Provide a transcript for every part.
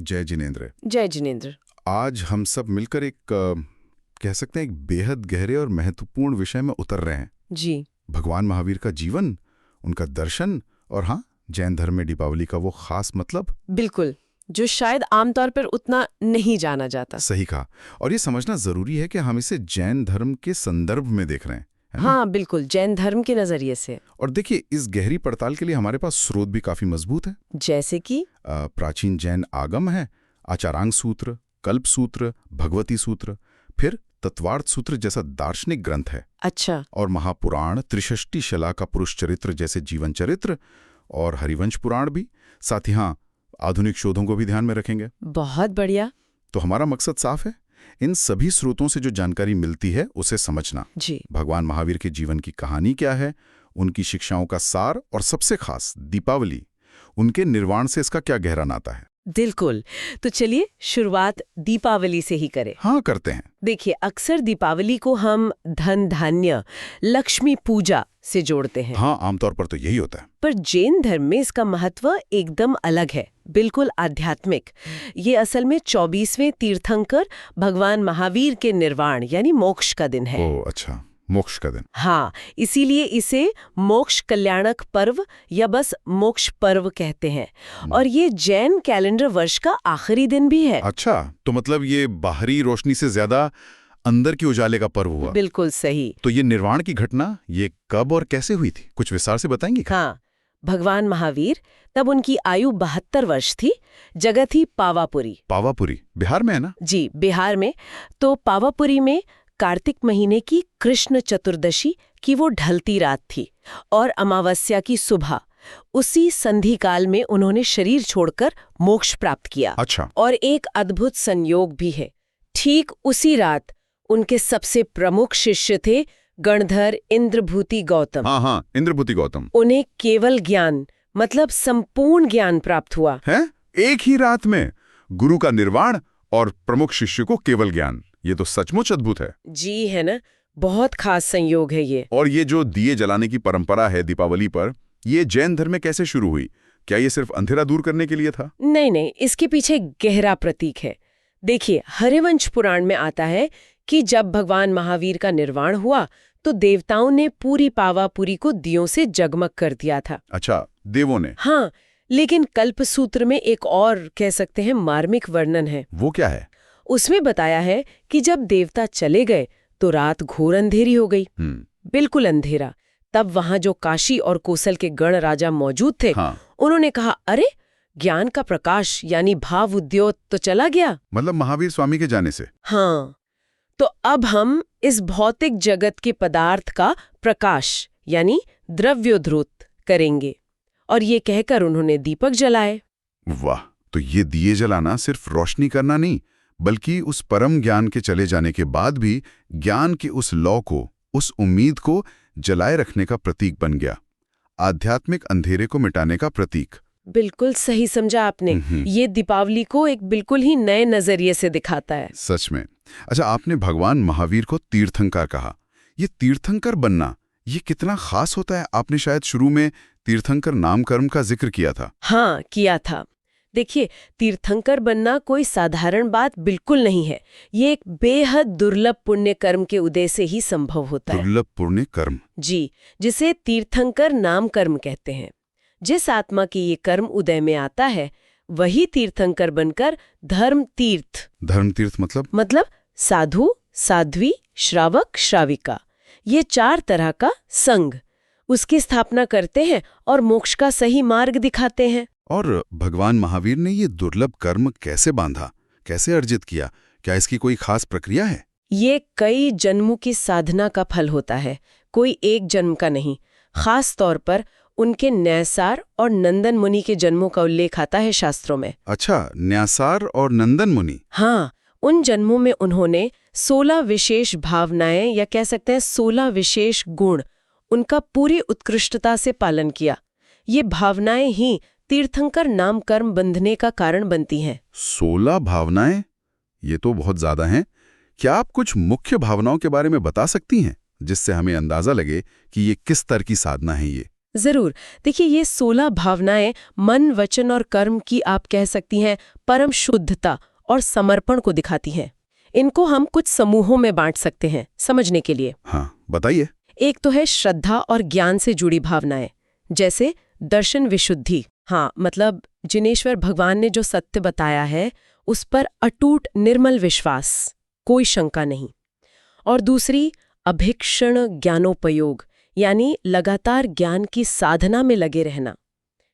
जय जिनेंद्र। जय जिनेंद्र। आज हम सब मिलकर कह सकते हैं एक बेहद गहरे और महत्वपूर्ण विषय में उतर रहे हैं। जी। भगवान महावीर का जीवन, उनका दर्शन और हाँ, जैन धर्म में दीपावली का वो खास मतलब। बिल्कुल, जो शायद आमतौर पर उतना नहीं जाना जाता। सही कहा। और ये समझना जरूरी है कि हम इसे जैन धर्म के संदर्भ में देख रहे हैं, है ना? हाँ बिल्कुल, जैन धर्म के नजरिए से। और देखिए, इस गहरी पड़ताल के लिए हमारे पास स्रोत भी काफी मजबूत है। जैसे कि प्राचीन जैन आगम है, आचारांग सूत्र, कल्प सूत्र, भगवती सूत्र, फिर तत्वार्थ सूत्र जैसा दार्शनिक ग्रंथ है। अच्छा। और महापुराण, त्रिषष्टि शला का पुरुष चरित्र जैसे जीवन चरित्र और हरिवंश पुराण भी। साथ ही हाँ, आधुनिक शोधों को भी ध्यान में रखेंगे। बहुत बढ़िया। तो हमारा मकसद साफ है, इन सभी स्रोतों से जो जानकारी मिलती है उसे समझना। जी। भगवान महावीर के जीवन की कहानी क्या है, उनकी शिक्षाओं का सार और सबसे खास दीपावली, उनके निर्वाण से इसका क्या गहरा नाता है। बिल्कुल। तो चलिए शुरुआत दीपावली से ही करें। हाँ, करते हैं। देखिए, अक्सर दीपावली को हम धन धान्य, लक्ष्मी पूजा से जोड़ते हैं। हाँ, आमतौर पर तो यही होता है। पर जैन धर्म में इसका महत्व एकदम अलग है, बिल्कुल आध्यात्मिक। ये असल में 24वें तीर्थंकर भगवान महावीर के निर्वाण यानी मोक्ष का दिन है। ओह अच्छा, मोक्ष का दिन। हाँ, इसीलिए इसे मोक्ष कल्याणक पर्व या बस मोक्ष पर्व कहते हैं। और ये जैन कैलेंडर वर्ष का आखिरी दिन भी है। अच्छा, तो मतलब ये बाहरी रोशनी से ज्यादा अंदर की उजाले का पर्व हुआ। बिल्कुल सही। तो ये निर्वाण की घटना ये कब और कैसे हुई थी, कुछ विस्तार से बताएंगी? हाँ, भगवान महावीर, तब उनकी आयु 72 वर्ष थी। जगह थी पावापुरी। पावापुरी बिहार में है ना? जी, बिहार में। तो पावापुरी में कार्तिक महीने की कृष्ण चतुर्दशी की वो ढलती रात थी और अमावस्या की सुबह। उसी संधि काल में उन्होंने शरीर छोड़कर मोक्ष प्राप्त किया। अच्छा। और एक अद्भुत संयोग भी है, ठीक उसी रात उनके सबसे प्रमुख शिष्य थे गणधर इंद्रभूति गौतम। हाँ, इंद्रभूति गौतम। उन्हें केवल ज्ञान, मतलब संपूर्ण ज्ञान प्राप्त हुआ है। एक ही रात में गुरु का निर्वाण और प्रमुख शिष्य को केवल ज्ञान, ये तो सचमुच अद्भुत है। जी है ना, बहुत खास संयोग है ये। और ये जो दिए जलाने की परंपरा है दीपावली पर, ये जैन धर्म में कैसे शुरू हुई? क्या ये सिर्फ अंधेरा दूर करने के लिए था? नहीं, इसके पीछे गहरा प्रतीक है। देखिए, हरिवंश पुराण में आता है कि जब भगवान महावीर का निर्वाण हुआ तो देवताओं ने पूरी पावापुरी को दियों से जगमग कर दिया था। अच्छा, देवों ने? हाँ, लेकिन कल्पसूत्र में एक और कह सकते हैं मार्मिक वर्णन है। वो क्या है? उसमें बताया है कि जब देवता चले गए तो रात घोर अंधेरी हो गई। बिल्कुल अंधेरा। तब वहां जो काशी और कोसल के गण राजा मौजूद थे, हाँ। उन्होंने कहा, अरे ज्ञान का प्रकाश यानी भाव उद्योत तो चला गया। मतलब महावीर स्वामी के जाने से? हाँ, तो अब हम इस भौतिक जगत के पदार्थ का प्रकाश यानी द्रव्योद्रोत करेंगे। और ये कहकर उन्होंने दीपक जलाए। वाह, तो ये दिए जलाना सिर्फ रोशनी करना नहीं, बल्कि उस परम ज्ञान के चले जाने के बाद भी ज्ञान के उस लौ को, उस उम्मीद को जलाए रखने का प्रतीक बन गया। आध्यात्मिक अंधेरे को मिटाने का प्रतीक। बिल्कुल सही समझा आपने। ये दीपावली को एक बिल्कुल ही नए नजरिए से दिखाता है। सच में। अच्छा, आपने भगवान महावीर को तीर्थंकर कहा। ये तीर्थंकर बनना, ये कितना खास होता है? आपने शायद शुरू में तीर्थंकर नाम कर्म का जिक्र किया था। हाँ, किया था। देखिए, तीर्थंकर बनना कोई साधारण बात बिल्कुल नहीं है। ये एक बेहद दुर्लभ पुण्य कर्म के उदय से ही संभव होता है। दुर्लभ पुण्य कर्म? जी, जिसे तीर्थंकर नाम कर्म कहते हैं। जिस आत्मा की ये कर्म उदय में आता है, वही तीर्थंकर बनकर धर्म तीर्थ। धर्म तीर्थ मतलब साधु, साध्वी, श्रावक, श्राविका, ये 4 तरह का संघ, उसकी स्थापना करते हैं और मोक्ष का सही मार्ग दिखाते हैं। और भगवान महावीर ने ये दुर्लभ कर्म कैसे बांधा, कैसे अर्जित किया? क्या इसकी कोई खास प्रक्रिया है? ये कई जन्मों की साधना का फल होता है, कोई एक जन्म का नहीं। खास तौर पर उनके न्यासार और नंदन मुनि के जन्मों का उल्लेख आता है शास्त्रों में। अच्छा, न्यासार और नंदन मुनि? हाँ, उन जन्मों में उन्होंने 16 विशेष भावनाएं या कह सकते हैं 16 विशेष गुण, उनका पूरी उत्कृष्टता से पालन किया। ये भावनाएं ही तीर्थंकर नाम कर्म बंधने का कारण बनती हैं। 16 भावनाएं? ये तो बहुत ज्यादा हैं। क्या आप कुछ मुख्य भावनाओं के बारे में बता सकती हैं, जिससे हमें अंदाजा लगे कि ये किस तरह की साधना है? ये जरूर। देखिए, ये 16 भावनाएं मन, वचन और कर्म की आप कह सकती हैं परम शुद्धता और समर्पण को दिखाती हैं। इनको हम कुछ समूहों में बांट सकते हैं समझने के लिए। हाँ, बताइए। एक तो है श्रद्धा और ज्ञान से जुड़ी भावनाएं, जैसे दर्शन विशुद्धि। हाँ, मतलब जिनेश्वर भगवान ने जो सत्य बताया है उस पर अटूट निर्मल विश्वास, कोई शंका नहीं। और दूसरी अभिक्षण ज्ञानोपयोग, यानी लगातार ज्ञान की साधना में लगे रहना,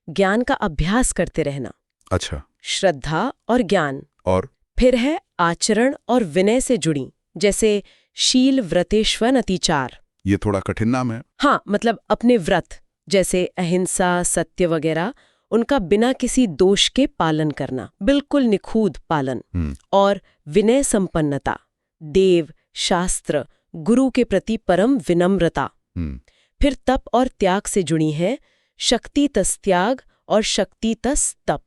ज्ञान का अभ्यास करते रहना। अच्छा। श्रद्धा और ज्ञान। और फिर है आचरण और विनय से जुड़ी, जैसे शील व्रतेश्वर अतिचार। ये थोड़ा कठिन नाम है। हाँ, मतलब अपने व्रत जैसे अहिंसा, सत्य वगैरह, उनका बिना किसी दोष के पालन करना, बिल्कुल निखूद पालन। और विनय संपन्नता, देव, शास्त्र, गुरु के प्रति परम विनम्रता। फिर तप और त्याग से जुड़ी है शक्ति तस त्याग और शक्ति तस तप,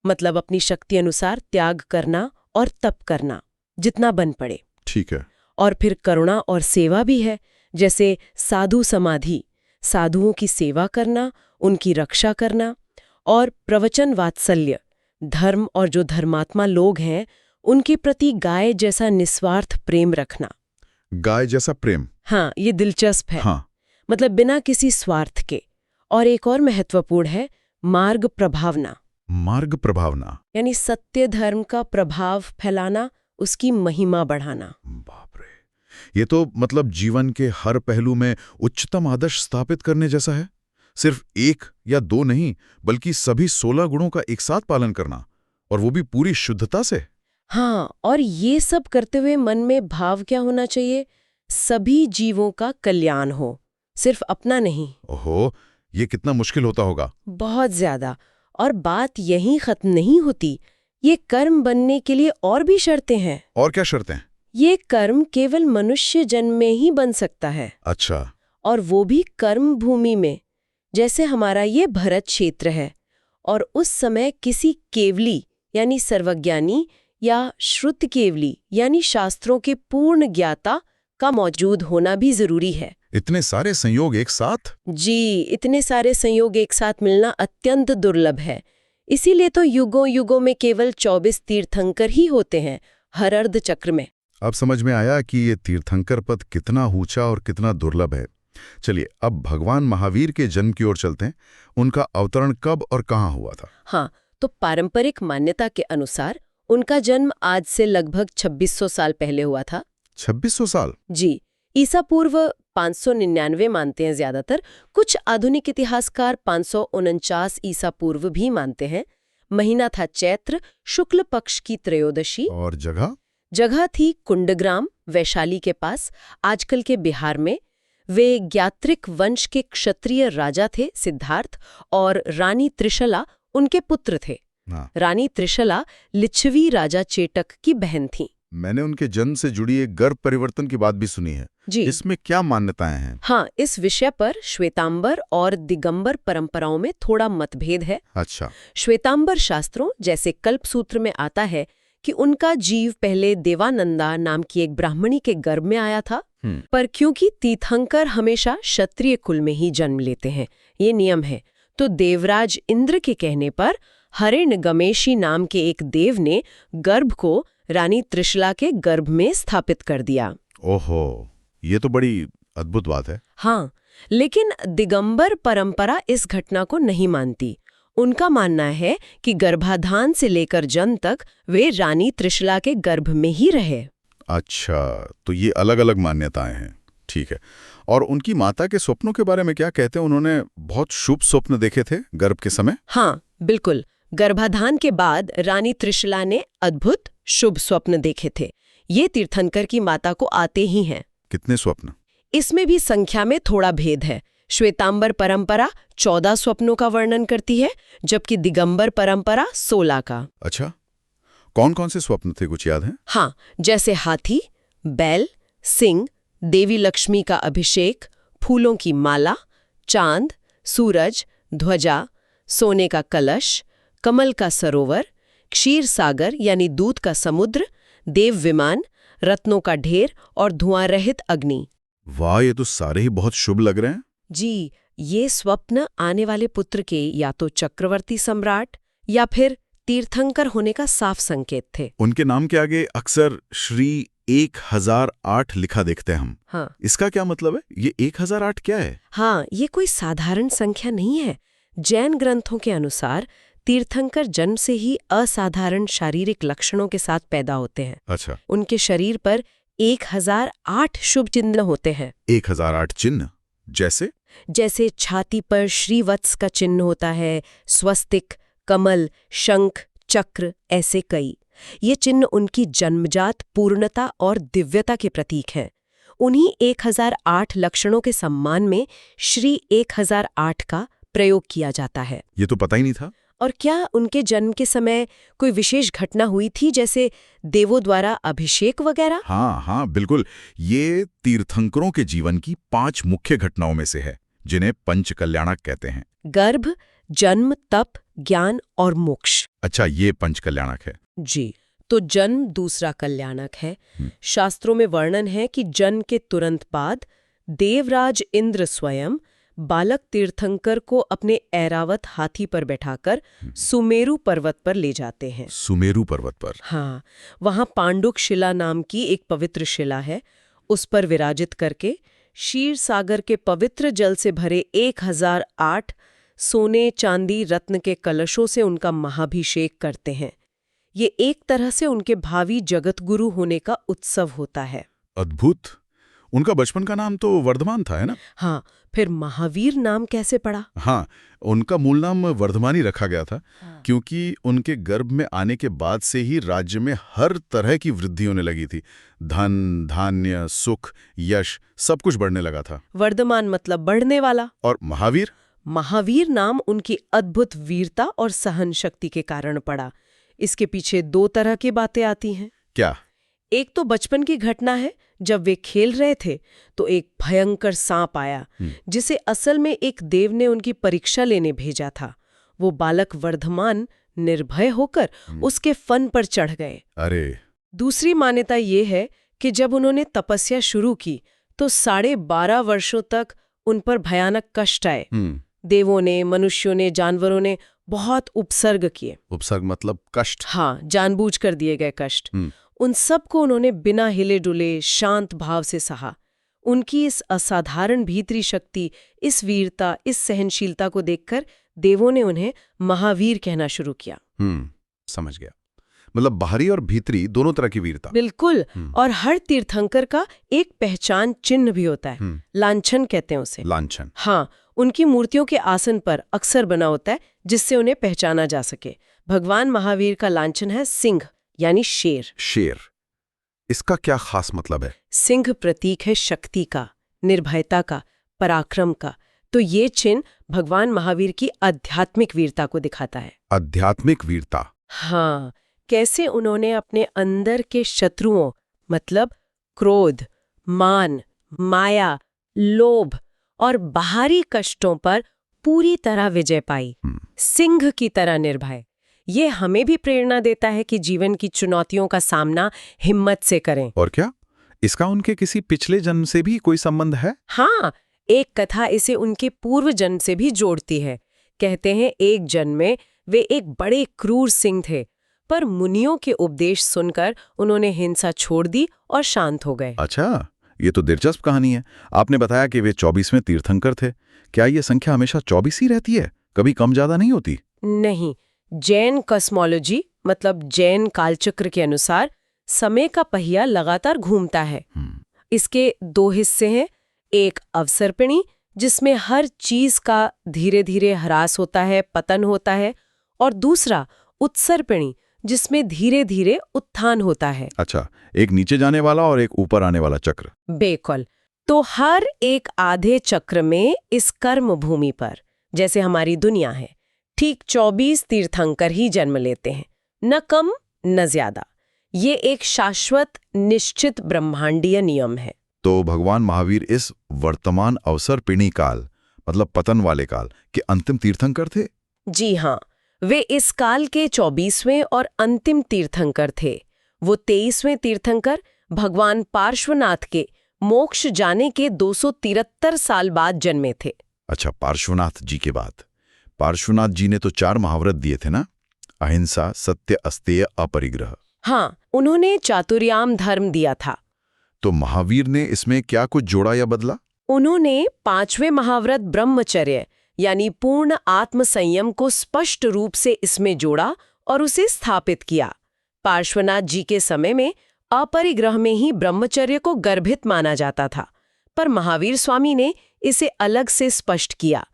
मतलब अपनी शक्ति अनुसार त्याग करना और तप करना जितना बन पड़े। ठीक है। और फिर करुणा और सेवा भी है, जैसे साधु समाधि, साधुओं की सेवा करना, उनकी रक्षा करना। और प्रवचन वात्सल्य, धर्म और जो धर्मात्मा लोग हैं उनके प्रति गाय जैसा निस्वार्थ प्रेम रखना। गाय जैसा प्रेम? हाँ, ये दिलचस्प है। हाँ। मतलब बिना किसी स्वार्थ के। और एक और महत्वपूर्ण है मार्ग प्रभावना। मार्ग प्रभावना यानी सत्य धर्म का प्रभाव फैलाना, उसकी महिमा बढ़ाना। बाप रे, ये तो मतलब जीवन के हर पहलू में उच्चतम आदर्श स्थापित करने जैसा है। सिर्फ एक या दो नहीं, बल्कि सभी 16 गुणों का एक साथ पालन करना, और वो भी पूरी शुद्धता से। हाँ, और ये सब करते हुए मन में भाव क्या होना चाहिए? सभी जीवों का कल्याण हो, सिर्फ अपना नहीं। ओहो, ये कितना मुश्किल होता होगा। बहुत ज्यादा। और बात यहीं खत्म नहीं होती। ये कर्म बनने के लिए और भी शर्तें हैं। और क्या शर्तें? ये कर्म केवल मनुष्य जन्म में ही बन सकता है। अच्छा। और वो भी कर्म भूमि में, जैसे हमारा ये भरत क्षेत्र है। और उस समय किसी केवली यानी सर्वज्ञानी या श्रुत केवली यानी शास्त्रों के पूर्ण ज्ञाता का मौजूद होना भी जरूरी है। इतने सारे संयोग एक साथ? जी, इतने सारे संयोग एक साथ मिलना अत्यंत दुर्लभ है। इसीलिए तो युगों युगों में केवल 24 तीर्थंकर ही होते हैं हर अर्ध चक्र में। अब समझ में आया कि ये तीर्थंकर पद कितना ऊंचा और कितना दुर्लभ है। चलिए, अब भगवान महावीर के जन्म की ओर चलते हैं। उनका अवतरण कब और कहाँ हुआ था? हाँ, तो पारंपरिक मान्यता के अनुसार उनका जन्म आज से लगभग 2600 साल पहले हुआ था। 2600 साल? जी, ईसा पूर्व 599 मानते हैं ज्यादातर। कुछ आधुनिक इतिहासकार 549 ईसा पूर्व भी मानते हैं। महीना था चैत्र, शुक्ल पक्ष की त्रयोदशी। और जगह थी कुंडग्राम, वैशाली के पास, आजकल के बिहार में। वे ज्ञात्रिक वंश के क्षत्रिय राजा थे सिद्धार्थ, और रानी त्रिशला उनके पुत्र थे। रानी त्रिशला लिच्छवी राजा चेटक की बहन थी। मैंने उनके जन्म से जुड़ी एक गर्भ परिवर्तन की बात भी सुनी है जी। इसमें क्या मान्यताएं हैं? हाँ, इस विषय पर श्वेतांबर और दिगंबर परंपराओं में थोड़ा मतभेद है। अच्छा। श्वेतांबर शास्त्रों जैसे कल्पसूत्र में आता है कि उनका जीव पहले देवानंदा नाम की एक ब्राह्मणी के गर्भ में आया था। पर क्योंकि तीर्थंकर हमेशा क्षत्रिय कुल में ही जन्म लेते हैं, ये नियम है, तो देवराज इंद्र के कहने पर हरिणगमेशी नाम के एक देव ने गर्भ को रानी त्रिशला के गर्भ में स्थापित कर दिया। ओहो, ये तो बड़ी अद्भुत बात है। हाँ, लेकिन दिगंबर परंपरा इस घटना को नहीं मानती। उनका मानना है कि गर्भाधान से लेकर जन्म तक वे रानी त्रिशला के गर्भ में ही रहे। अच्छा, तो ये अलग अलग मान्यताएं हैं। ठीक है। और उनकी माता के स्वप्नों के बारे में क्या कहते हैं? उन्होंने बहुत शुभ स्वप्न देखे थे गर्भ के समय? हाँ, बिल्कुल। गर्भाधान के बाद रानी त्रिशला ने अद्भुत शुभ स्वप्न देखे थे। ये तीर्थंकर की माता को आते ही हैं। कितने स्वप्न? इसमें भी संख्या में थोड़ा भेद है। श्वेतांबर परंपरा 14 स्वप्नों का वर्णन करती है, जबकि दिगंबर परंपरा 16 का। अच्छा, कौन कौन से स्वप्न थे, कुछ याद है? हाँ, जैसे हाथी, बैल, सिंह, देवी लक्ष्मी का अभिषेक, फूलों की माला, चांद, सूरज, ध्वजा, सोने का कलश, कमल का सरोवर, क्षीर सागर यानी दूध का समुद्र, देव विमान, रत्नों का ढेर और धुआं रहित अग्नि। वाह, ये तो सारे ही बहुत शुभ लग रहे हैं। जी, ये स्वप्न आने वाले पुत्र के या तो चक्रवर्ती सम्राट या फिर तीर्थंकर होने का साफ संकेत थे। उनके नाम के आगे अक्सर श्री 1008 लिखा देखते हैं हम। हाँ, इसका क्या मतलब है? ये 1008 क्या है? हाँ, ये कोई साधारण संख्या नहीं है। जैन ग्रंथों के अनुसार तीर्थंकर जन्म से ही असाधारण शारीरिक लक्षणों के साथ पैदा होते हैं। अच्छा, उनके शरीर पर 1008 शुभ चिन्ह होते हैं। 1008 चिन्ह जैसे छाती पर श्रीवत्स का चिन्ह होता है, स्वस्तिक, कमल, शंख, चक्र, ऐसे कई। ये चिन्ह उनकी जन्मजात पूर्णता और दिव्यता के प्रतीक हैं। उन्हीं 1008 लक्षणों के सम्मान में श्री 1008 का प्रयोग किया जाता है। ये तो पता ही नहीं था। और क्या उनके जन्म के समय कोई विशेष घटना हुई थी, जैसे देवों द्वारा अभिषेक वगैरह? हाँ, बिल्कुल। ये तीर्थंकरों के जीवन की 5 मुख्य घटनाओं में से है, जिन्हें पंच कल्याणक कहते हैं। गर्भ, जन्म, तप, ज्ञान और मोक्ष। अच्छा, ये पंच कल्याणक है। जी, तो जन्म दूसरा कल्याणक है। शास्त्रों में वर्णन है कि जन्म के तुरंत बाद देवराज इंद्र स्वयं बालक तीर्थंकर को अपने ऐरावत हाथी पर बैठाकर सुमेरु पर्वत पर ले जाते हैं। सुमेरु पर्वत पर? हाँ, वहाँ पांडुक शिला नाम की एक पवित्र शिला है। उस पर विराजित करके क्षीर सागर के पवित्र जल से भरे 1008 सोने, चांदी, रत्न के कलशों से उनका महाभिषेक करते हैं। ये एक तरह से उनके भावी जगत गुरु होने का उत्सव होता है। अद्भुत। उनका बचपन का नाम तो वर्धमान था, है ना? हाँ, फिर महावीर नाम कैसे पड़ा? हाँ, उनका मूल नाम वर्धमान ही रखा गया था। क्योंकि उनके गर्भ में आने के बाद से ही राज्य में हर तरह की वृद्धि होने लगी थी। धन, धान्य, सुख, यश सब कुछ बढ़ने लगा था। वर्धमान मतलब बढ़ने वाला। और महावीर? महावीर नाम उनकी अद्भुत वीरता और सहन शक्ति के कारण पड़ा। इसके पीछे 2 तरह की बातें आती हैं। क्या? एक तो बचपन की घटना है, जब वे खेल रहे थे तो एक भयंकर सांप आया, जिसे असल में एक देव ने उनकी परीक्षा लेने भेजा था। वो बालक वर्धमान निर्भय होकर उसके फन पर चढ़ गए। अरे! दूसरी मान्यता ये है कि जब उन्होंने तपस्या शुरू की तो 12.5 वर्षों तक उन पर भयानक कष्ट आए। देवों ने, मनुष्यों ने, जानवरों ने बहुत उपसर्ग किए। उपसर्ग मतलब कष्ट? हाँ, जानबूझकर दिए गए कष्ट। उन सब को उन्होंने बिना हिले डुले शांत भाव से सहा। उनकी इस असाधारण भीतरी शक्ति, इस वीरता, इस सहनशीलता को देखकर देवों ने उन्हें महावीर कहना शुरू किया। समझ गया। मतलब बाहरी और भीतरी दोनों तरह की वीरता। बिल्कुल। और हर तीर्थंकर का एक पहचान चिन्ह भी होता है। लांछन कहते हैं उसे। लांछन? हाँ, उनकी मूर्तियों के आसन पर अक्सर बना होता है, जिससे उन्हें पहचाना जा सके। भगवान महावीर का लांछन है सिंह, यानी शेर। शेर, इसका क्या खास मतलब है? सिंह प्रतीक है शक्ति का, निर्भयता का, पराक्रम का। तो ये चिन्ह भगवान महावीर की आध्यात्मिक वीरता को दिखाता है। आध्यात्मिक वीरता? हाँ, कैसे उन्होंने अपने अंदर के शत्रुओं मतलब क्रोध, मान, माया, लोभ और बाहरी कष्टों पर पूरी तरह विजय पाई। सिंह की तरह निर्भय। ये हमें भी प्रेरणा देता है कि जीवन की चुनौतियों का सामना हिम्मत से करें। और क्या इसका उनके किसी पिछले जन्म से भी कोई संबंध है? हाँ, एक कथा इसे उनके पूर्व जन्म से भी जोड़ती है। कहते हैं एक जन्म में वे एक बड़े क्रूर सिंह थे, पर मुनियों के उपदेश सुनकर उन्होंने हिंसा छोड़ दी और शांत हो गए। अच्छा, ये तो दिलचस्प कहानी है। आपने बताया कि वे 24वें तीर्थंकर थे। क्या ये संख्या हमेशा 24 ही रहती है, कभी कम ज्यादा नहीं होती? नहीं, जैन कॉस्मोलॉजी मतलब जैन कालचक्र के अनुसार समय का पहिया लगातार घूमता है। इसके 2 हिस्से हैं। एक अवसर्पिणी, जिसमें हर चीज का धीरे धीरे ह्रास होता है, पतन होता है, और दूसरा उत्सर्पिणी, जिसमें धीरे धीरे उत्थान होता है। अच्छा, एक नीचे जाने वाला और एक ऊपर आने वाला चक्र। बिल्कुल। तो हर एक आधे चक्र में इस कर्म भूमि पर, जैसे हमारी दुनिया है, ठीक 24 तीर्थंकर ही जन्म लेते हैं, न कम न ज्यादा। ये एक शाश्वत निश्चित ब्रह्मांडीय नियम है। तो भगवान महावीर इस वर्तमान अवसर्पिणी काल मतलब पतन वाले काल के अंतिम तीर्थंकर थे? जी हाँ, वे इस काल के 24वें और अंतिम तीर्थंकर थे। वो 23वें तीर्थंकर भगवान पार्श्वनाथ के मोक्ष जाने के 273 साल बाद जन्मे थे। अच्छा, पार्श्वनाथ जी के बाद पार्श्वनाथ जी ने तो 4 महाव्रत दिए थे ना? अहिंसा, सत्य, अस्तेय, अपरिग्रह। हाँ, उन्होंने चातुर्याम धर्म दिया था। तो महावीर ने इसमें क्या कुछ जोड़ा या बदला? उन्होंने 5वें महाव्रत ब्रह्मचर्य यानी पूर्ण आत्मसंयम को स्पष्ट रूप से इसमें जोड़ा और उसे स्थापित किया। पार्श्वनाथ जी के समय में अपरिग्रह में ही ब्रह्मचर्य को गर्भित माना जाता था, पर महावीर स्वामी ने इसे अलग से स्पष्ट किया।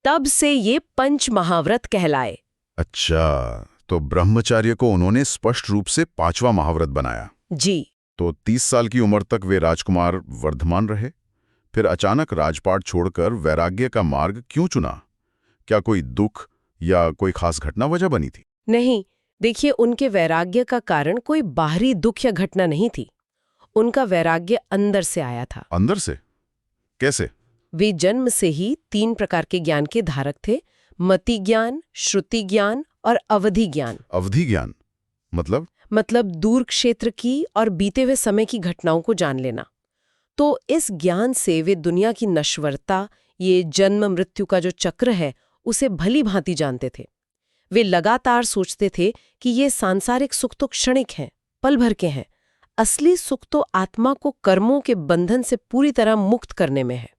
तब से ये 5 महाव्रत कहलाए। अच्छा, तो ब्रह्मचर्य को उन्होंने स्पष्ट रूप से 5वां महाव्रत बनाया। जी। तो 30 साल की उम्र तक वे राजकुमार वर्धमान रहे। फिर अचानक राजपाट छोड़कर वैराग्य का मार्ग क्यों चुना? क्या कोई दुख या कोई खास घटना वजह बनी थी? नहीं, देखिए, उनके वैराग्य का कारण कोई बाहरी दुख या घटना नहीं थी। उनका वैराग्य अंदर से आया था। अंदर से? कैसे? वे जन्म से ही 3 प्रकार के ज्ञान के धारक थे: मति ज्ञान, श्रुति ज्ञान और अवधि ज्ञान। अवधि ज्ञान मतलब दूर क्षेत्र की और बीते हुए समय की घटनाओं को जान लेना। तो इस ज्ञान से वे दुनिया की नश्वरता, ये जन्म मृत्यु का जो चक्र है, उसे भली भांति जानते थे। वे लगातार सोचते थे कि ये सांसारिक सुख तो क्षणिक हैं, पल भर के हैं। असली सुख तो आत्मा को कर्मों के बंधन से पूरी तरह मुक्त करने में है।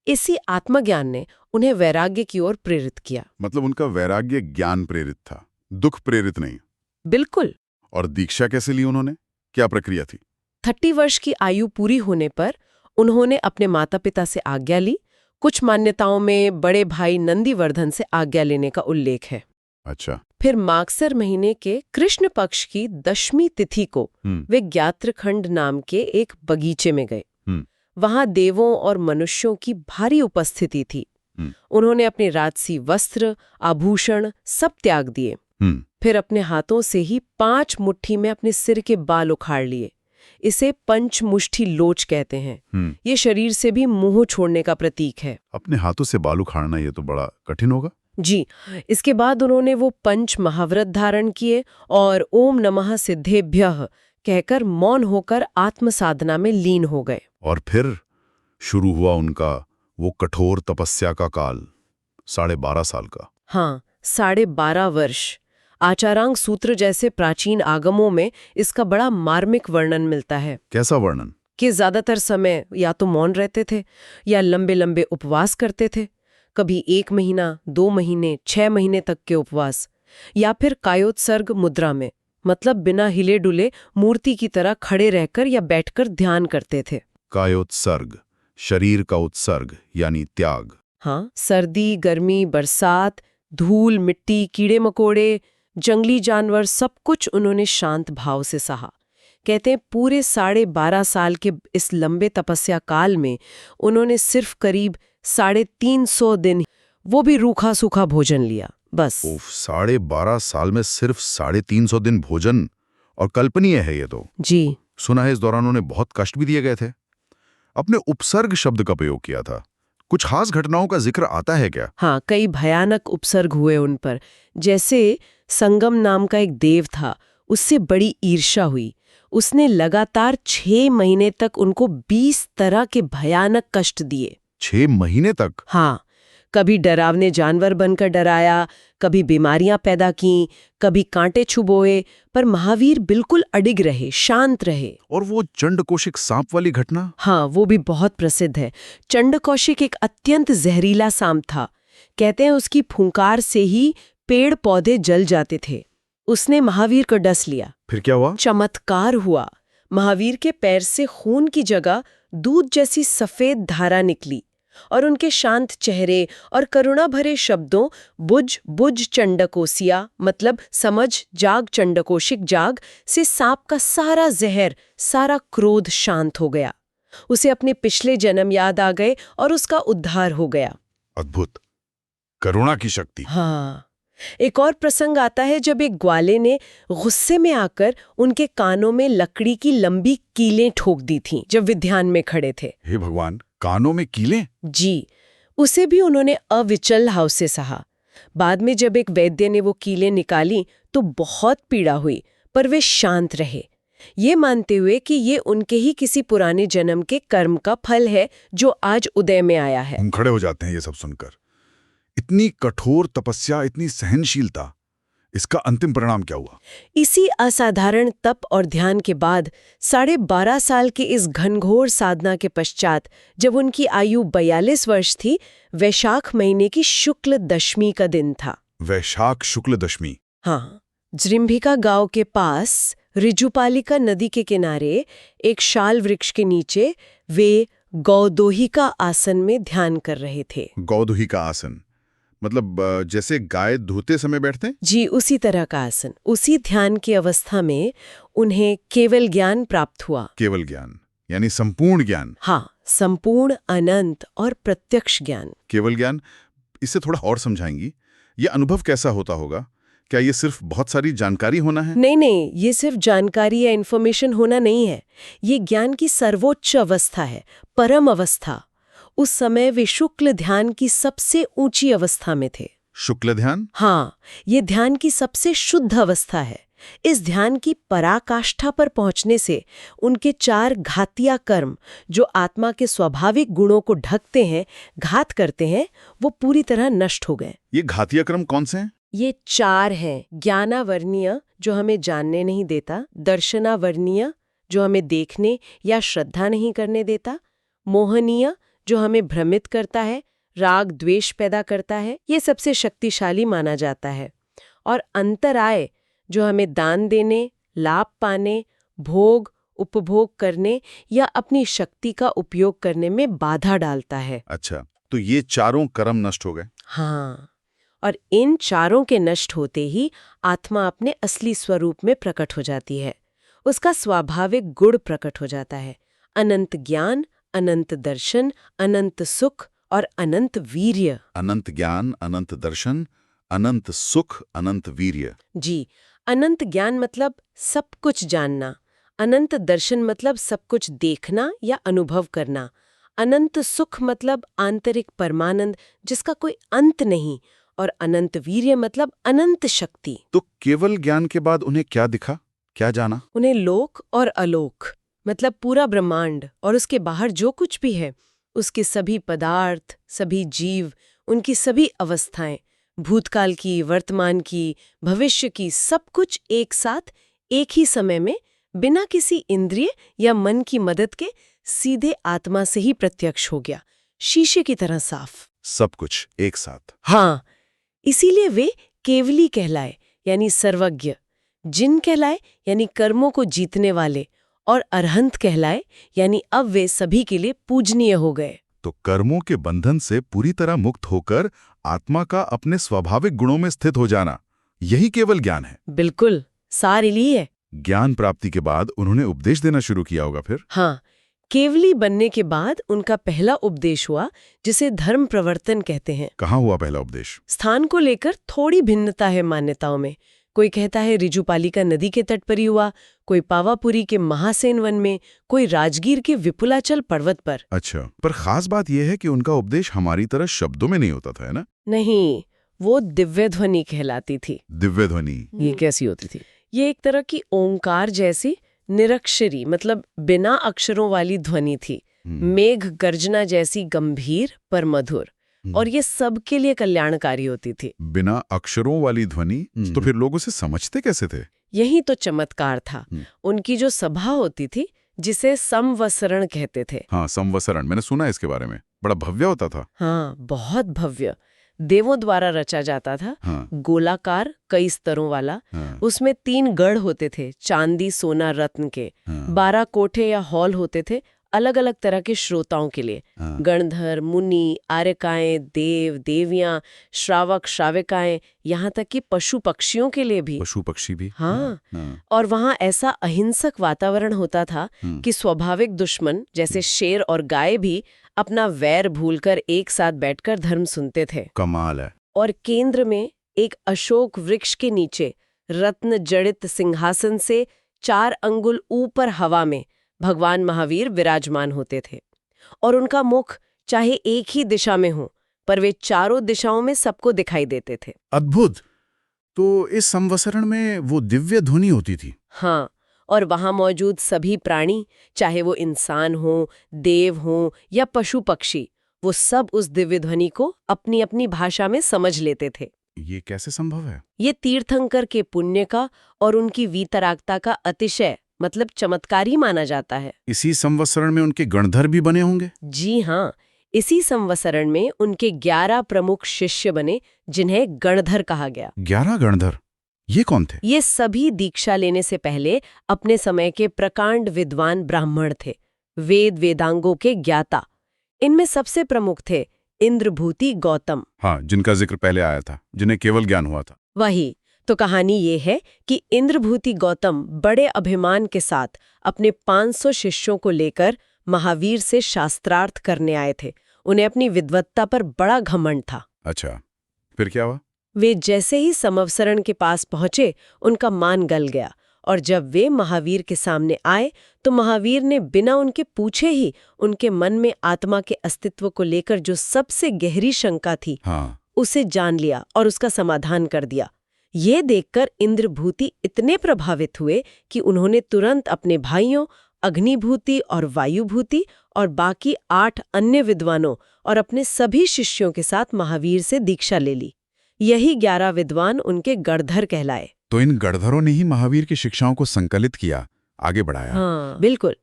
इसी आत्मज्ञान ने उन्हें वैराग्य की ओर प्रेरित किया। मतलब उनका वैराग्य ज्ञान प्रेरित था, दुख प्रेरित नहीं। बिल्कुल। और दीक्षा कैसे ली उन्होंने? क्या प्रक्रिया थी? 30 वर्ष की आयु पूरी होने पर उन्होंने अपने माता पिता से आज्ञा ली। कुछ मान्यताओं में बड़े भाई नंदीवर्धन से आज्ञा लेने का उल्लेख है। अच्छा। फिर मागसर महीने के कृष्ण पक्ष की 10वीं तिथि को वे ज्ञात्रखंड नाम के एक बगीचे में गए। वहां देवों और मनुष्यों की भारी उपस्थिति थी। उन्होंने अपने राजसी वस्त्र, आभूषण सब त्याग दिए। फिर अपने हाथों से ही 5 मुट्ठी में अपने सिर के बाल उखाड़ लिए। इसे पंचमुष्टि लोच कहते हैं। ये शरीर से भी मुंह छोड़ने का प्रतीक है। अपने हाथों से बाल उखाड़ना ये तो बड़ा कठिन होगा। जी। इसके बाद उन्होंने वो 5 महाव्रत धारण किए और ओम नमः सिद्धेभ्यः कहकर मौन होकर आत्म साधना में लीन हो गए। और फिर शुरू हुआ उनका वो कठोर तपस्या का काल, 12.5 साल का। हाँ, 12.5 वर्ष। आचारांग सूत्र जैसे प्राचीन आगमों में इसका बड़ा मार्मिक वर्णन मिलता है। कैसा वर्णन? कि ज्यादातर समय या तो मौन रहते थे या लंबे लंबे उपवास करते थे। कभी 1 महीना, 2 महीने, 6 महीने तक के उपवास, या फिर कायोत्सर्ग मुद्रा में, मतलब बिना हिले डुले मूर्ति की तरह खड़े रहकर या बैठकर ध्यान करते थे। कायोत्सर्ग, शरीर का उत्सर्ग यानी त्याग। हाँ, सर्दी, गर्मी, बरसात, धूल, मिट्टी, कीड़े मकोड़े, जंगली जानवर, सब कुछ उन्होंने शांत भाव से सहा। कहते हैं पूरे 12.5 साल के इस लंबे तपस्या काल में उन्होंने सिर्फ करीब 350 दिन, वो भी रूखा सूखा भोजन लिया, बस। 12.5 साल में सिर्फ 350 दिन भोजन, और कल्पनीय है ये तो। जी। सुना है इस दौरान उन्हें बहुत कष्ट भी दिए गए थे। अपने उपसर्ग शब्द का प्रयोग किया था। कुछ खास घटनाओं का जिक्र आता है क्या? हाँ, कई भयानक उपसर्ग हुए उन पर। जैसे संगम नाम का एक देव था, उससे बड़ी ईर्ष्या हुई। उसने लगातार 6 महीने तक उनको 20 तरह के भयानक कष्ट दिए। 6 महीने तक? हाँ, कभी डरावने जानवर बनकर डराया, कभी बीमारियां पैदा की, कभी कांटे छुबोए, पर महावीर बिल्कुल अडिग रहे, शांत रहे। और वो चंडकोशिक सांप वाली घटना? हाँ, वो भी बहुत प्रसिद्ध है। चंडकौशिक एक अत्यंत जहरीला सांप था। कहते हैं उसकी फुंकार से ही पेड़ पौधे जल जाते थे। उसने महावीर को डस लिया। फिर क्या हुआ? चमत्कार हुआ। महावीर के पैर से खून की जगह दूध जैसी सफेद धारा निकली और उनके शांत चेहरे और करुणा भरे शब्दों बुझ बुझ चंडकोसिया, मतलब समझ जाग चंडकोशिक जाग, से सांप का सारा जहर, सारा क्रोध शांत हो गया। उसे अपने पिछले जन्म याद आ गए और उसका उद्धार हो गया। अद्भुत, करुणा की शक्ति। हाँ, एक और प्रसंग आता है जब एक ग्वाले ने गुस्से में आकर उनके कानों में लकड़ी की लंबी कीलें ठोक दी थीं जब वे ध्यान में खड़े थे। हे भगवान, कानों में कीलें? जी। उसे भी उन्होंने अविचल भाव से सहा। बाद में जब एक वैद्य ने वो कीलें निकाली तो बहुत पीड़ा हुई, पर वे शांत रहे। ये मानते हुए कि ये उनके ही किसी पुराने जन्म के कर्म का फल है जो आज उदय में आया है। हम खड़े हो जाते हैं ये सब सुनकर। इतनी कठोर तपस्या, इतनी सहनशीलता, इसका अंतिम परिणाम क्या हुआ? इसी असाधारण तप और ध्यान के बाद 12.5 साल के इस घनघोर साधना के पश्चात जब उनकी आयु 42 वर्ष थी, वैशाख महीने की शुक्ल दशमी का दिन था। वैशाख शुक्ल दशमी। हाँ, जृंभिका गांव के पास ऋजुपालिका नदी के किनारे एक शाल वृक्ष के नीचे वे गौदोहिका आसन में ध्यान कर रहे थे। गौदुही का आसन मतलब जैसे गाय धोते समय बैठते हैं? जी, उसी तरह का आसन। उसी ध्यान की अवस्था में उन्हें केवल ज्ञान प्राप्त हुआ। केवल ज्ञान यानी संपूर्ण ज्ञान? हाँ, संपूर्ण, अनंत और प्रत्यक्ष ज्ञान। केवल ज्ञान, इसे थोड़ा और समझाएंगी? ये अनुभव कैसा होता होगा? क्या ये सिर्फ बहुत सारी जानकारी होना है? नहीं, ये सिर्फ जानकारी या इन्फॉर्मेशन होना नहीं है। ये ज्ञान की सर्वोच्च अवस्था है, परम अवस्था। उस समय वे शुक्ल ध्यान की सबसे ऊंची अवस्था में थे। शुक्ल ध्यान? हाँ, ये ध्यान की सबसे शुद्ध अवस्था है। इस ध्यान की पराकाष्ठा पर पहुंचने से उनके 4 घातिया कर्म, जो आत्मा के स्वाभाविक गुणों को ढकते हैं, घात करते हैं, वो पूरी तरह नष्ट हो गए। ये घातिया क्रम कौन से हैं? ये 4 हैं। ज्ञानावर्णीय, जो हमें जानने नहीं देता; दर्शनावर्णीय, जो हमें देखने या श्रद्धा नहीं करने देता; मोहनीय, जो हमें भ्रमित करता है, राग द्वेष पैदा करता है, ये सबसे शक्तिशाली माना जाता है; और अंतराय, जो हमें दान देने, लाभ पाने, भोग उपभोग करने या अपनी शक्ति का उपयोग करने में बाधा डालता है। अच्छा, तो ये चारों कर्म नष्ट हो गए? हाँ, और इन चारों के नष्ट होते ही आत्मा अपने असली स्वरूप में प्रकट हो जाती है। उसका स्वाभाविक गुण प्रकट हो जाता है: अनंत ज्ञान, अनंत दर्शन, अनंत सुख और अनंत वीर्य। अनंत ज्ञान, अनंत दर्शन, अनंत सुख, अनंत वीर्य। जी, अनंत ज्ञान मतलब सब कुछ जानना, अनंत दर्शन मतलब सब कुछ देखना या अनुभव करना, अनंत सुख मतलब आंतरिक परमानंद जिसका कोई अंत नहीं, और अनंत वीर्य मतलब अनंत शक्ति। तो केवल ज्ञान के बाद उन्हें क्या दिखा, क्या जाना? उन्हें लोक और अलोक मतलब पूरा ब्रह्मांड और उसके बाहर जो कुछ भी है, उसके सभी पदार्थ, सभी जीव, उनकी सभी अवस्थाएं, भूतकाल की, वर्तमान की, भविष्य की, सब कुछ एक साथ एक ही समय में बिना किसी इंद्रिय या मन की मदद के सीधे आत्मा से ही प्रत्यक्ष हो गया, शीशे की तरह साफ। सब कुछ एक साथ। हाँ, इसीलिए वे केवली कहलाए यानी सर्वज्ञ, जिन कहलाए यानी कर्मों को जीतने वाले, और अरहंत कहलाए यानी अब वे सभी के लिए पूजनीय हो गए। तो कर्मों के बंधन से पूरी तरह मुक्त होकर आत्मा का अपने स्वाभाविक गुणों में स्थित हो जाना, यही केवल ज्ञान है। बिल्कुल, सार यही है। ज्ञान प्राप्ति के बाद उन्होंने उपदेश देना शुरू किया होगा फिर? हाँ, केवली बनने के बाद उनका पहला उपदेश हुआ, जिसे धर्म प्रवर्तन कहते हैं। कहाँ हुआ पहला उपदेश? स्थान को लेकर थोड़ी भिन्नता है मान्यताओं में। कोई कहता है ऋजुपालिका नदी के तट पर ही हुआ, कोई पावापुरी के महासेन वन में, कोई राजगीर के विपुलाचल पर्वत पर। अच्छा, पर खास बात यह है कि उनका उपदेश हमारी तरह शब्दों में नहीं होता था, है ना? नहीं, वो दिव्य ध्वनि कहलाती थी। दिव्य ध्वनि ये कैसी होती थी? ये एक तरह की ओंकार जैसी निरक्षरी मतलब बिना अक्षरों वाली ध्वनि थी। मेघ गर्जना जैसी गंभीर पर मधुर, और ये सबके लिए कल्याणकारी होती थी। बिना अक्षरों वाली ध्वनि, तो फिर लोग उसे समझते कैसे थे? यही तो चमत्कार था। उनकी जो सभा होती थी, जिसे संवसरण कहते थे। हाँ, संवसरण, मैंने सुना है इसके बारे में। बड़ा भव्य होता था। हाँ, बहुत भव्य। देवों द्वारा रचा जाता था। हाँ। गोलाकार, कई स्तरों वाला। हाँ। उसमें 3 गढ़ होते थे, चांदी, सोना, रत्न के। 12 कोठे या हॉल होते थे, अलग अलग तरह के श्रोताओं के लिए। गणधर, मुनि, आर्यकाएं, देव, देवियां, श्रावक, श्राविकाएं, यहाँ तक कि पशु पक्षियों के लिए भी। पशु पक्षी भी? हाँ। और वहाँ ऐसा अहिंसक वातावरण होता था कि स्वाभाविक दुश्मन जैसे शेर और गाय भी अपना वैर भूलकर एक साथ बैठकर धर्म सुनते थे। कमाल है। और केंद्र में एक अशोक वृक्ष के नीचे रत्न जड़ित सिंहासन से 4 अंगुल ऊपर हवा में भगवान महावीर विराजमान होते थे, और उनका मुख चाहे एक ही दिशा में हो, पर वे चारों दिशाओं में सबको दिखाई देते थे। अद्भुत। तो इस संवसरण में वो दिव्य ध्वनि होती थी? हाँ, और वहां मौजूद सभी प्राणी, चाहे वो इंसान हो, देव हो या पशु पक्षी, वो सब उस दिव्य ध्वनि को अपनी अपनी भाषा में समझ लेते थे। ये कैसे संभव है? ये तीर्थंकर के पुण्य का और उनकी वीतरागता का अतिशय मतलब चमत्कार ही माना जाता है। इसी संवत्सरण में उनके गणधर भी बने होंगे? जी हाँ, इसी संवत्सरण में उनके 11 प्रमुख शिष्य बने जिन्हें गणधर कहा गया। 11 गणधर? ये कौन थे? ये सभी दीक्षा लेने से पहले अपने समय के प्रकांड विद्वान ब्राह्मण थे, वेद वेदांगों के ज्ञाता। इनमें सबसे प्रमुख थे इंद्रभूति गौतम। हाँ, जिनका जिक्र पहले आया था, जिन्हें केवल ज्ञान हुआ था। वही तो कहानी ये है कि इंद्रभूति गौतम बड़े अभिमान के साथ अपने 500 शिष्यों को लेकर महावीर से शास्त्रार्थ करने आए थे। उन्हें अपनी विद्वत्ता पर बड़ा घमंड था। अच्छा, फिर क्या हुआ? वे जैसे ही समवसरण के पास पहुंचे, उनका मान गल गया और जब वे महावीर के सामने आए तो महावीर ने बिना उनके पूछे ही उनके मन में आत्मा के अस्तित्व को लेकर जो सबसे गहरी शंका थी, हाँ, उसे जान लिया और उसका समाधान कर दिया। ये देखकर इंद्रभूति इतने प्रभावित हुए कि उन्होंने तुरंत अपने भाइयों अग्निभूति और वायुभूति और बाकी 8 अन्य विद्वानों और अपने सभी शिष्यों के साथ महावीर से दीक्षा ले ली। यही 11 विद्वान उनके गणधर कहलाए। तो इन गणधरों ने ही महावीर की शिक्षाओं को संकलित किया, आगे बढ़ाया। हाँ, बिल्कुल।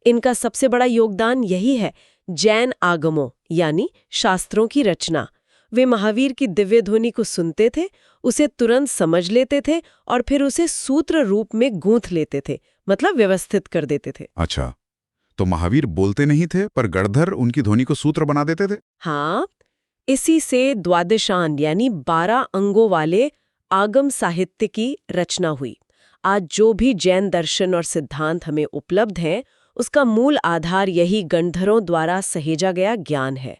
इनका सबसे बड़ा योगदान यही है, जैन आगमों यानी शास्त्रों की रचना। वे महावीर की दिव्य ध्वनि को सुनते थे, उसे तुरंत समझ लेते थे और फिर उसे सूत्र रूप में गूंथ लेते थे, मतलब व्यवस्थित कर देते थे। अच्छा, तो महावीर बोलते नहीं थे पर गणधर उनकी ध्वनि को सूत्र बना देते थे? हाँ, इसी से द्वादशान यानी 12 अंगों वाले आगम साहित्य की रचना हुई। आज जो भी जैन दर्शन और सिद्धांत हमें उपलब्ध हैं, उसका मूल आधार यही गणधरों द्वारा सहेजा गया ज्ञान है।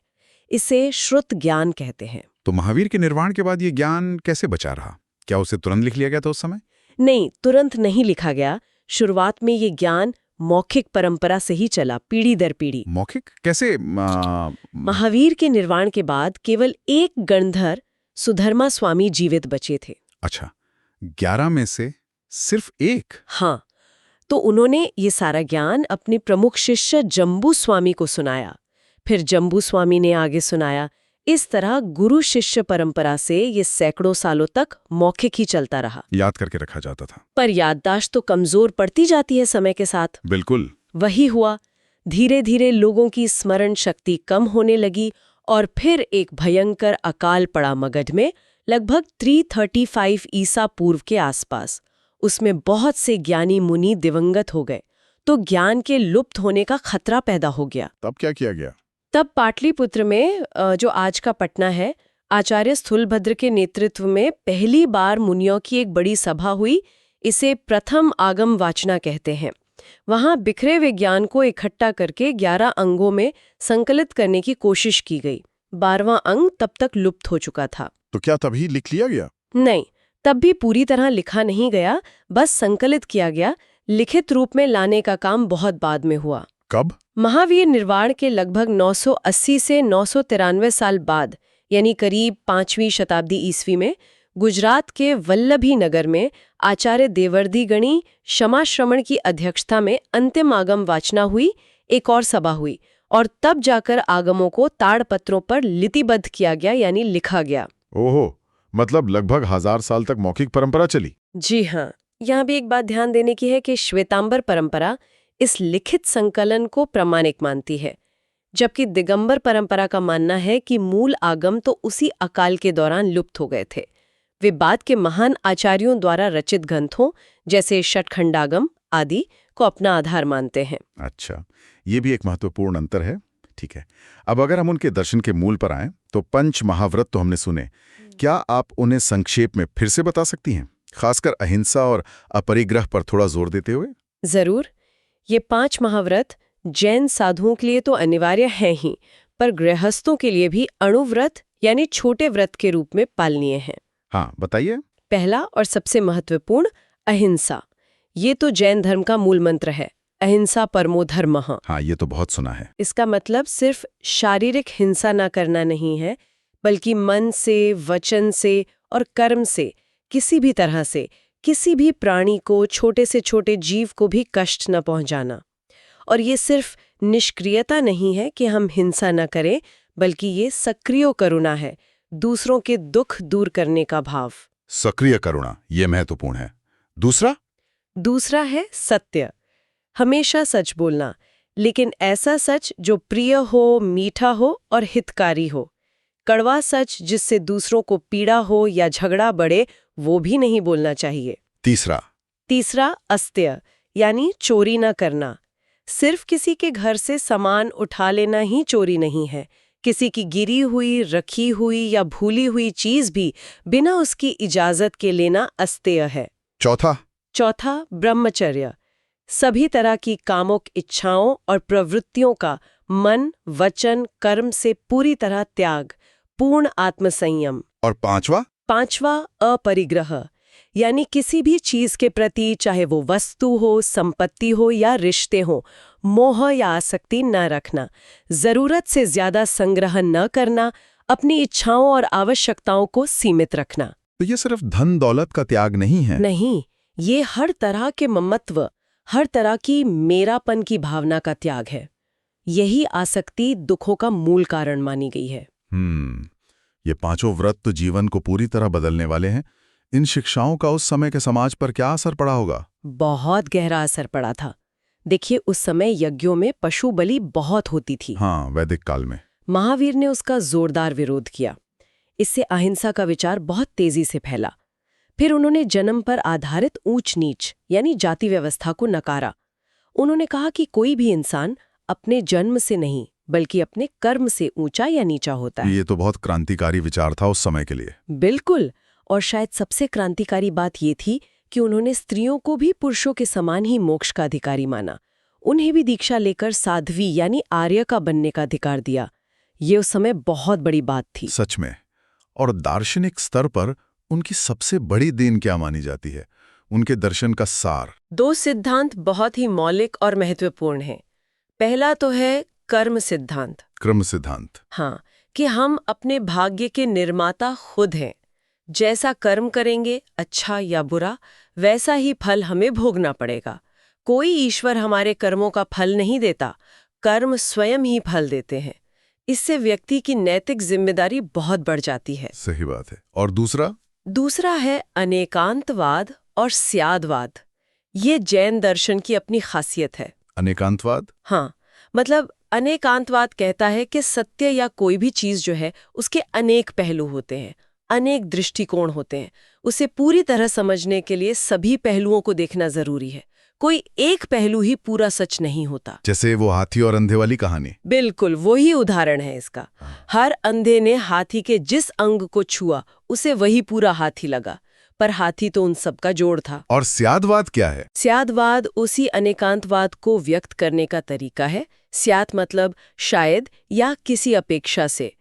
इसे श्रुत ज्ञान कहते हैं। तो महावीर के निर्वाण के बाद ये ज्ञान कैसे बचा रहा? क्या उसे तुरंत लिख लिया गया था उस समय? नहीं, तुरंत नहीं लिखा गया। शुरुआत में ये ज्ञान मौखिक परंपरा से ही चला, पीढ़ी दर पीढ़ी। मौखिक कैसे? महावीर के निर्वाण के बाद केवल एक गणधर सुधर्मा स्वामी जीवित बचे थे। अच्छा, 11 में से सिर्फ एक? हाँ, तो उन्होंने ये सारा ज्ञान अपने प्रमुख शिष्य जम्बू स्वामी को सुनाया। फिर जम्बू स्वामी ने आगे सुनाया। इस तरह गुरु शिष्य परंपरा से ये सैकड़ों सालों तक मौखिक ही चलता रहा। याद करके रखा जाता था। पर याददाश्त तो कमजोर पड़ती जाती है समय के साथ। बिल्कुल। वही हुआ, धीरे धीरे लोगों की स्मरण शक्ति कम होने लगी और फिर एक भयंकर अकाल पड़ा मगध में, लगभग 335 ईसा पूर्व के आसपास। उसमें बहुत से ज्ञानी मुनि दिवंगत हो गए, तो ज्ञान के लुप्त होने का खतरा पैदा हो गया। तब क्या किया गया? तब पाटलिपुत्र में, जो आज का पटना है, आचार्य स्थूलभद्र के नेतृत्व में पहली बार मुनियों की एक बड़ी सभा हुई। इसे प्रथम आगम वाचना कहते हैं। वहां बिखरे हुए ज्ञान को इकट्ठा करके 11 अंगों में संकलित करने की कोशिश की गई। 12वां अंग तब तक लुप्त हो चुका था। तो क्या तभी लिख लिया गया? नहीं, तब भी पूरी तरह लिखा नहीं गया, बस संकलित किया गया। लिखित रूप में लाने का काम बहुत बाद में हुआ। कब? महावीर निर्वाण के लगभग 980 से 993 साल बाद, यानी करीब 5वीं शताब्दी ईस्वी में, गुजरात के वल्लभी नगर में आचार्य देवर्दी गणी क्षमाश्रमण की अध्यक्षता में अंतिम आगम वाचना हुई। एक और सभा हुई और तब जाकर आगमों को ताड़पत्रों पर लिपिबद्ध किया गया, यानी लिखा गया। ओहो, मतलब लगभग 1000 साल तक मौखिक परंपरा चली। जी हाँ, यहाँ भी एक बात ध्यान देने की है कि श्वेतांबर परंपरा इस लिखित संकलन को प्रामाणिक मानती है, जबकि दिगंबर परंपरा का मानना है कि मूल आगम तो उसी अकाल के दौरान लुप्त हो गए थे। वे बाद के महान आचार्यों द्वारा रचित ग्रंथों जैसे षटखंडागम आदि को अपना आधार मानते हैं। अच्छा, ये भी एक महत्वपूर्ण अंतर है। ठीक है, अब अगर हम उनके दर्शन के मूल पर आएं, तो पंच महाव्रत तो हमने सुने, क्या आप उन्हें संक्षेप में फिर से बता सकती हैं, खासकर अहिंसा और अपरिग्रह पर थोड़ा जोर देते हुए? जरूर। ये 5 महाव्रत जैन साधुओं के लिए तो अनिवार्य हैं ही, पर गृहस्थों के लिए भी अणुव्रत यानी छोटे व्रत के रूप में पालनीय हैं। हाँ, बताइए। पहला और सबसे महत्वपूर्ण, अहिंसा। ये तो जैन धर्म का मूल मंत्र है, अहिंसा परमो धर्मः। हाँ, ये तो बहुत सुना है। इसका मतलब सिर्फ शारीरिक हिंसा ना करना नहीं है, बल्कि मन से, वचन से और कर्म से, किसी भी तरह से किसी भी प्राणी को, छोटे से छोटे जीव को भी कष्ट न पहुंचाना। और ये सिर्फ निष्क्रियता नहीं है कि हम हिंसा न करें, बल्कि ये सक्रिय करुणा है, दूसरों के दुख दूर करने का भाव। सक्रिय करुणा, ये महत्वपूर्ण है। दूसरा है सत्य। हमेशा सच बोलना, लेकिन ऐसा सच जो प्रिय हो, मीठा हो और हितकारी हो। कड़वा सच जिससे दूसरों को पीड़ा हो या झगड़ा बढ़े, वो भी नहीं बोलना चाहिए। तीसरा अस्त्य, यानी चोरी न करना। सिर्फ किसी के घर से सामान उठा लेना ही चोरी नहीं है। किसी की गिरी हुई, रखी हुई या भूली हुई चीज भी बिना उसकी इजाजत के लेना अस्तेय है। चौथा ब्रह्मचर्य। सभी तरह की कामुक इच्छाओं और प्रवृत्तियों का मन, वचन, कर्म से पूरी तरह त्याग, पूर्ण आत्मसंयम। और पांचवा अपरिग्रह, यानी किसी भी चीज के प्रति, चाहे वो वस्तु हो, संपत्ति हो या रिश्ते हो, मोह या आसक्ति न रखना, जरूरत से ज्यादा संग्रह न करना, अपनी इच्छाओं और आवश्यकताओं को सीमित रखना। तो ये सिर्फ धन दौलत का त्याग नहीं है। नहीं, ये हर तरह के ममत्व, हर तरह की मेरापन की भावना का त्याग है। यही आसक्ति दुखों का मूल कारण मानी गई है। ये पांचों व्रत तो जीवन को पूरी तरह बदलने वाले हैं। इन शिक्षाओं का उस समय के समाज पर क्या असर पड़ा होगा? बहुत गहरा असर पड़ा था। देखिए, उस समय यज्ञों में पशु बलि बहुत होती थी। हाँ, वैदिक काल में। महावीर ने उसका जोरदार विरोध किया। इससे अहिंसा का विचार बहुत तेजी से फैला। फिर उन्होंने जन्म पर आधारित ऊंच नीच यानी जाति व्यवस्था को नकारा। उन्होंने कहा कि कोई भी इंसान अपने जन्म से नहीं, बल्कि अपने कर्म से ऊंचा या नीचा होता है। ये तो बहुत क्रांतिकारी विचार था उस समय के लिए। बिल्कुल। और शायद सबसे क्रांतिकारी बात ये थी कि उन्होंने स्त्रियों को भी पुरुषों के समान ही मोक्ष का अधिकारी माना। उन्हें भी दीक्षा लेकर साध्वी यानी आर्य का बनने का अधिकार दिया। ये उस समय बहुत बड़ी बात थी। सच में। और दार्शनिक स्तर पर उनकी सबसे बड़ी देन क्या मानी जाती है? उनके दर्शन का सार। 2 सिद्धांत बहुत ही मौलिक और महत्वपूर्ण हैं। पहला तो है कर्म सिद्धांत। क्रम सिद्धांत। हाँ, कि हम अपने भाग्य के निर्माता खुद हैं। जैसा कर्म करेंगे, अच्छा या बुरा, वैसा ही फल हमें भोगना पड़ेगा। कोई ईश्वर हमारे कर्मों का फल नहीं देता, कर्म स्वयं ही फल देते हैं। इससे व्यक्ति की नैतिक जिम्मेदारी बहुत बढ़ जाती है। सही बात है। और दूसरा है अनेकांतवाद और स्यादवाद। ये जैन दर्शन की अपनी खासियत है। अनेकांतवाद? हाँ, मतलब अनेकांतवाद कहता है कि सत्य या कोई भी चीज जो है उसके अनेक पहलू होते हैं, अनेक दृष्टिकोण होते हैं। उसे पूरी तरह समझने के लिए सभी पहलुओं को देखना जरूरी है। कोई एक पहलू ही पूरा सच नहीं होता। जैसे वो हाथी और अंधे वाली कहानी। बिल्कुल वही उदाहरण है इसका। हर अंधे ने हाथी के जिस अंग को छुआ, उसे वही पूरा हाथी लगा, पर हाथी तो उन सबका जोड़ था। और स्यादवाद क्या है? स्यादवाद उसी अनेकांतवाद को व्यक्त करने का तरीका है। स्यात् मतलब शायद या किसी अपेक्षा से।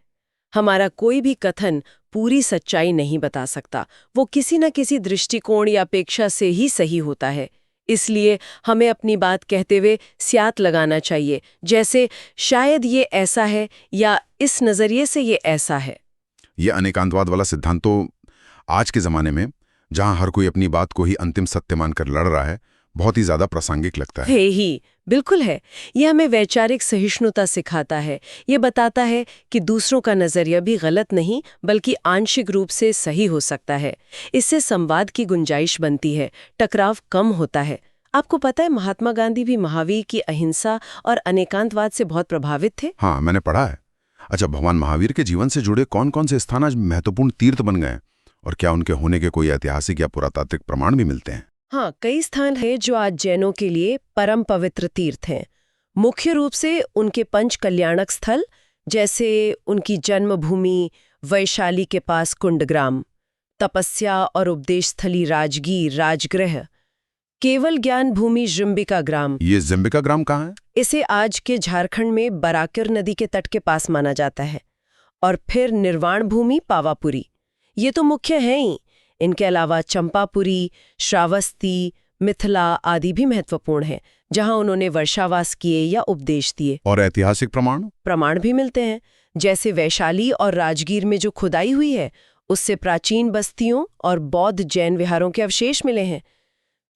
हमारा कोई भी कथन पूरी सच्चाई नहीं बता सकता, वो किसी न किसी दृष्टिकोण या अपेक्षा से ही सही होता है। इसलिए हमें अपनी बात कहते हुए स्यात् लगाना चाहिए, जैसे शायद ये ऐसा है या इस नजरिए से ये ऐसा है। ये अनेकांतवाद वाला सिद्धांत तो आज के जमाने में, जहां हर कोई अपनी बात को ही अंतिम सत्य मानकर लड़ रहा है, बहुत ही ज्यादा प्रासंगिक लगता है। ही बिल्कुल है। ये हमें वैचारिक सहिष्णुता सिखाता है। ये बताता है कि दूसरों का नजरिया भी गलत नहीं, बल्कि आंशिक रूप से सही हो सकता है। इससे संवाद की गुंजाइश बनती है, टकराव कम होता है। आपको पता है, महात्मा गांधी भी महावीर की अहिंसा और अनेकांतवाद से बहुत प्रभावित थे। हाँ, मैंने पढ़ा है। अच्छा, भगवान महावीर के जीवन से जुड़े कौन कौन से स्थान आज महत्वपूर्ण तीर्थ बन गए, और क्या उनके होने के कोई ऐतिहासिक या पुरातात्विक प्रमाण भी मिलते हैं? हाँ, कई स्थान हैं जो आज जैनों के लिए परम पवित्र तीर्थ हैं। मुख्य रूप से उनके पंच कल्याणक स्थल, जैसे उनकी जन्मभूमि वैशाली के पास कुंडग्राम, तपस्या और उपदेश स्थली राजगीर राजगृह, केवल ज्ञान भूमि जिम्बिका ग्राम। ये जिम्बिका ग्राम कहाँ है? इसे आज के झारखंड में बराकर नदी के तट के पास माना जाता है। और फिर निर्वाण भूमि पावापुरी। ये तो मुख्य हैं ही। इनके अलावा चंपापुरी, श्रावस्ती, मिथिला आदि भी महत्वपूर्ण हैं, जहां उन्होंने वर्षावास किए या उपदेश दिए। और ऐतिहासिक प्रमाण भी मिलते हैं, जैसे वैशाली और राजगीर में जो खुदाई हुई है, उससे प्राचीन बस्तियों और बौद्ध जैन विहारों के अवशेष मिले हैं।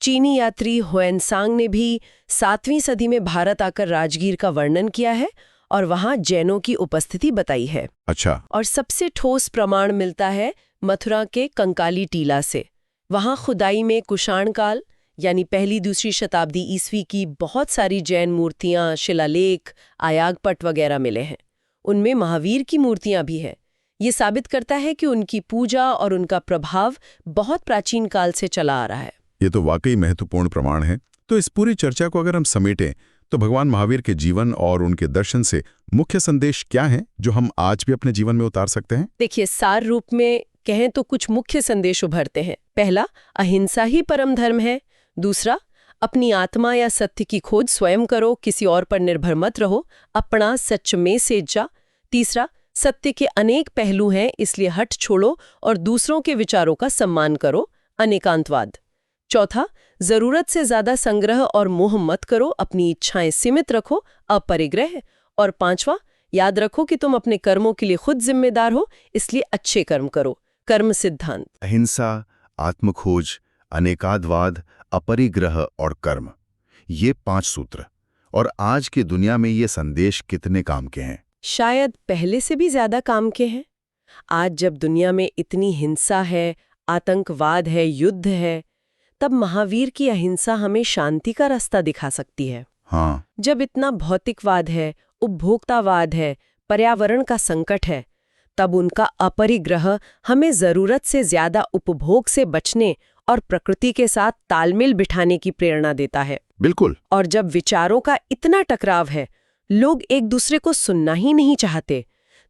चीनी यात्री हुएनसांग ने भी 7वीं सदी में भारत आकर राजगीर का वर्णन किया है और वहां जैनों की उपस्थिति बताई है। अच्छा। और सबसे ठोस प्रमाण मिलता है मथुरा के कंकाली टीला से। वहां खुदाई में कुषाण काल यानी पहली दूसरी शताब्दी ईस्वी की बहुत सारी जैन मूर्तियां, शिलालेख, आयागपट वगैरह मिले हैं। उनमें महावीर की मूर्तियां भी हैं। ये साबित करता है कि उनकी पूजा और उनका प्रभाव बहुत प्राचीन काल से चला आ रहा है। ये तो वाकई महत्वपूर्ण प्रमाण है। तो इस पूरी चर्चा को अगर हम समेटें तो भगवान महावीर के जीवन और उनके दर्शन से मुख्य संदेश क्या है जो हम आज भी अपने जीवन में उतार सकते हैं? देखिए, सार रूप में कहें तो कुछ मुख्य संदेश उभरते हैं। पहला, अहिंसा ही परम धर्म है। दूसरा, अपनी आत्मा या सत्य की खोज स्वयं करो, किसी और पर निर्भर मत रहो, अपना सच में सेज जा। तीसरा, सत्य के अनेक पहलू हैं, इसलिए हट छोड़ो और दूसरों के विचारों का सम्मान करो, अनेकांतवाद। चौथा, जरूरत से ज्यादा संग्रह और मोह मत करो, अपनी इच्छाएं सीमित रखो, अपरिग्रह। और पांचवा, याद रखो कि तुम अपने कर्मों के लिए खुद जिम्मेदार हो, इसलिए अच्छे कर्म करो, कर्म सिद्धांत। अहिंसा, आत्मखोज, अनेकादवाद, अपरिग्रह और कर्म, ये 5 सूत्र। और आज की दुनिया में ये संदेश कितने काम के हैं? शायद पहले से भी ज्यादा काम के हैं। आज जब दुनिया में इतनी हिंसा है, आतंकवाद है, युद्ध है, तब महावीर की अहिंसा हमें शांति का रास्ता दिखा सकती है। हाँ। जब इतना भौतिकवाद है, उपभोक्तावाद है, पर्यावरण का संकट है, तब उनका अपरिग्रह हमें जरूरत से ज्यादा उपभोग से बचने और प्रकृति के साथ तालमेल बिठाने की प्रेरणा देता है। बिल्कुल। और जब विचारों का इतना टकराव है, लोग एक दूसरे को सुनना ही नहीं चाहते,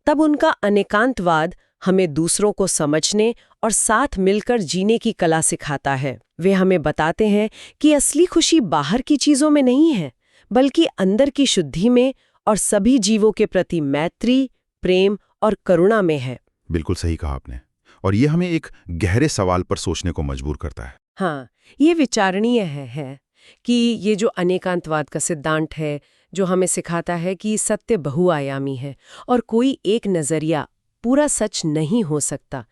तब उनका अनेकांतवाद हमें दूसरों को समझने और साथ मिलकर जीने की कला सिखाता है। वे हमें बताते हैं कि असली खुशी बाहर की चीजों में नहीं है, बल्कि अंदर की शुद्धि में और सभी जीवों के प्रति मैत्री, प्रेम और करुणा में है। बिल्कुल सही कहा आपने। और ये हमें एक गहरे सवाल पर सोचने को मजबूर करता है। हाँ, ये विचारणीय है कि ये जो अनेकांतवाद का सिद्धांत है, जो हमें सिखाता है कि सत्य बहुआयामी है और कोई एक नजरिया पूरा सच नहीं हो सकता,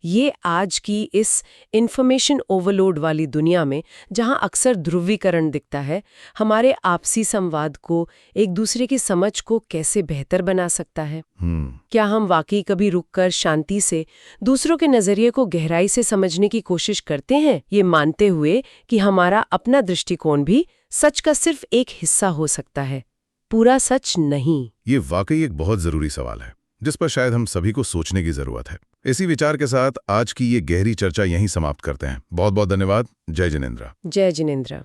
ये आज की इस इंफॉर्मेशन ओवरलोड वाली दुनिया में, जहां अक्सर ध्रुवीकरण दिखता है, हमारे आपसी संवाद को, एक दूसरे की समझ को कैसे बेहतर बना सकता है। क्या हम वाकई कभी रुककर शांति से दूसरों के नजरिए को गहराई से समझने की कोशिश करते हैं, ये मानते हुए कि हमारा अपना दृष्टिकोण भी सच का सिर्फ एक हिस्सा हो सकता है, पूरा सच नहीं? ये वाकई एक बहुत जरूरी सवाल है जिस पर शायद हम सभी को सोचने की जरूरत है। इसी विचार के साथ आज की ये गहरी चर्चा यहीं समाप्त करते हैं। बहुत बहुत धन्यवाद। जय जिनेंद्र। जय जिनेंद्र।